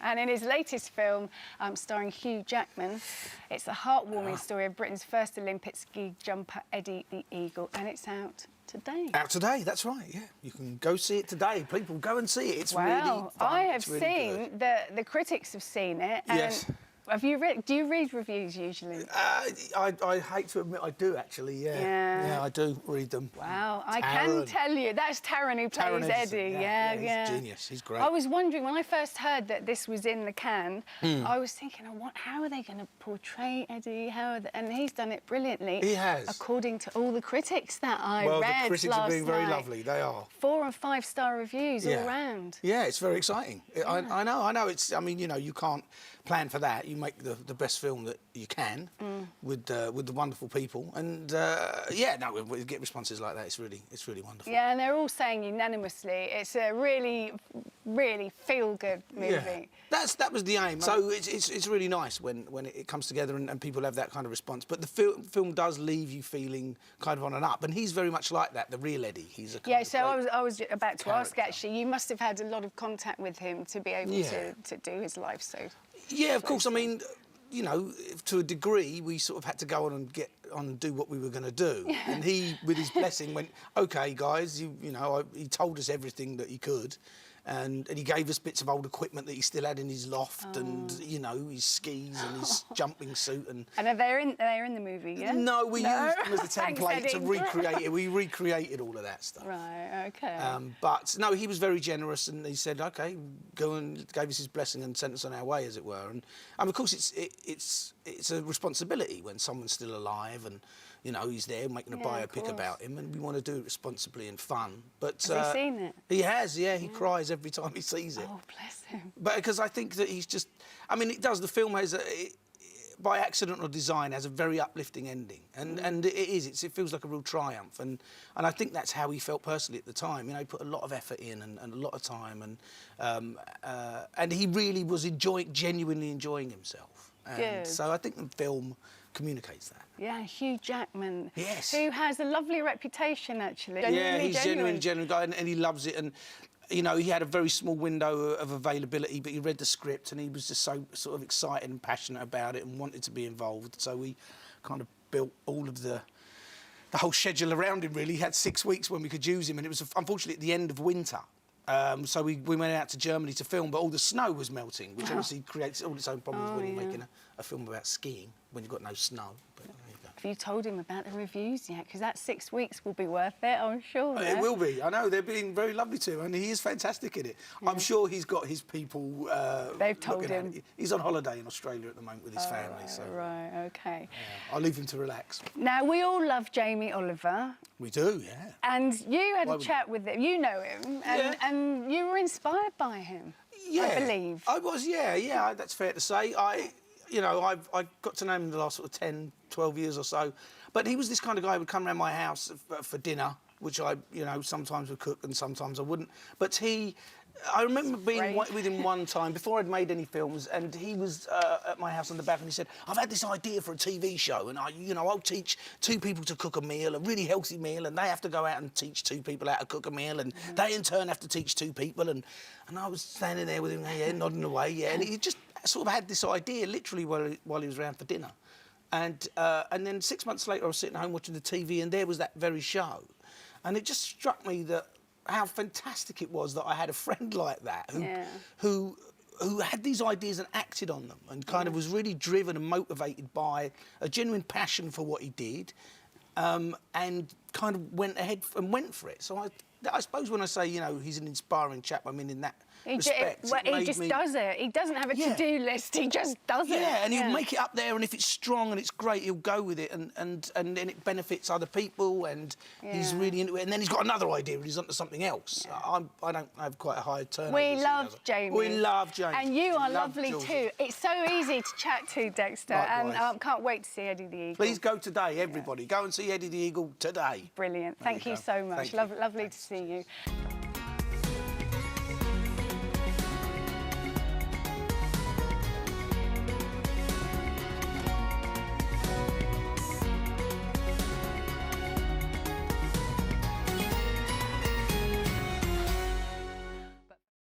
And in his latest film, starring Hugh Jackman, it's the heartwarming story of Britain's first Olympic ski jumper, Eddie the Eagle, and it's out today. Out today, that's right, yeah. You can go see it today. People, go and see it. It's really fun. I have it's really seen the critics have seen it. And yes. Have you read? Do you read reviews usually? I hate to admit I do actually. Yeah. Yeah, I do read them. Wow, I can tell you that's Taron who plays Eddie. Yeah. He's a genius. He's great. I was wondering when I first heard that this was in the can. I was thinking, how are they going to portray Eddie? And he's done it brilliantly. He has, according to all the critics that I read last night. Well, the critics have been very lovely. They are 4- and 5-star reviews all round. Yeah, it's very exciting. I know. It's. I mean, you know, you can't plan for that. You make the best film that you can with the wonderful people, and we get responses like that. It's really wonderful. Yeah, and they're all saying unanimously it's a really feel-good movie. Yeah. That was the aim. So it's really nice when it comes together and people have that kind of response. But the film does leave you feeling kind of on an up, and he's very much like that. The real Eddie. He's a kind of I was about to ask actually. You must have had a lot of contact with him to be able to do his life. Yeah, of course. I mean, you know, to a degree, we sort of had to go on and get on and do what we were going to do. And he, with his blessing, went, OK, guys, you know, he told us everything that he could. And he gave us bits of old equipment that he still had in his loft, and you know, his skis and his jumping suit. And they're in the movie, yeah? No, we used them as a template to recreate it. We recreated all of that stuff. Right, OK. But no, he was very generous, and he said, OK, go, and gave us his blessing and sent us on our way, as it were. And of course, it's a responsibility when someone's still alive, and you know, he's there making a biopic about him, and we want to do it responsibly and fun. But has he seen it? He has, yeah. He cries every time he sees it. Oh, bless him. But because I think that he's just... I mean, it does. The film has, by accident or design, has a very uplifting ending. And it is. It feels like a real triumph. And I think that's how he felt personally at the time. You know, he put a lot of effort in and a lot of time. And he really was genuinely enjoying himself. And so I think the film communicates that. Yeah, Hugh Jackman. Yes. Who has a lovely reputation, actually. Yeah, he's a genuine guy, and he loves it. And, you know, he had a very small window of availability, but he read the script and he was just so sort of excited and passionate about it and wanted to be involved. So we kind of built all of the whole schedule around him, really. He had 6 weeks when we could use him, and it was, unfortunately, at the end of winter. So we went out to Germany to film, but all the snow was melting, which obviously creates all its own problems when you're making a film about skiing, when you've got no snow. But there you go. Have you told him about the reviews yet? Because that 6 weeks will be worth it, I'm sure. It will be. I know. They're being very lovely to him, and he is fantastic in it. Yeah. I'm sure he's got his people... They've told him. He's on holiday in Australia at the moment with his family. So, right, OK. I'll leave him to relax. Now, we all love Jamie Oliver. We do, yeah. And you had a chat with him. You know him, and you were inspired by him, I believe. I was, yeah, that's fair to say. You know, I've got to know him in the last sort of 10, 12 years or so. But he was this kind of guy who would come around my house for dinner, which I, you know, sometimes would cook and sometimes I wouldn't. But I remember being with him one time, before I'd made any films, and he was at my house on the back, and he said, I've had this idea for a TV show, and I'll teach 2 people to cook a meal, a really healthy meal, and they have to go out and teach 2 people how to cook a meal, and they in turn have to teach 2 people, and I was standing there with him, nodding away, and he just sort of had this idea, literally, while he was around for dinner. And then 6 months later, I was sitting home watching the TV, and there was that very show. And it just struck me that how fantastic it was that I had a friend like that who had these ideas and acted on them, and kind of was really driven and motivated by a genuine passion for what he did, and kind of went ahead and went for it. So I suppose when I say, you know, he's an inspiring chap, I mean in that respect. He just does it. He doesn't have a to-do list. He just does it. Yeah, and he'll make it up there, and if it's strong and it's great, he'll go with it, and then it benefits other people, and he's really into it. And then he's got another idea, and he's onto something else. I don't have quite a high turnover. We love Jamie. We love Jamie. And you are lovely too. It's so easy to chat to, Dexter, and can't wait to see Eddie the Eagle. Please go today, everybody. Go and see Eddie the Eagle today. Brilliant. Thank you so much. Lovely to see you.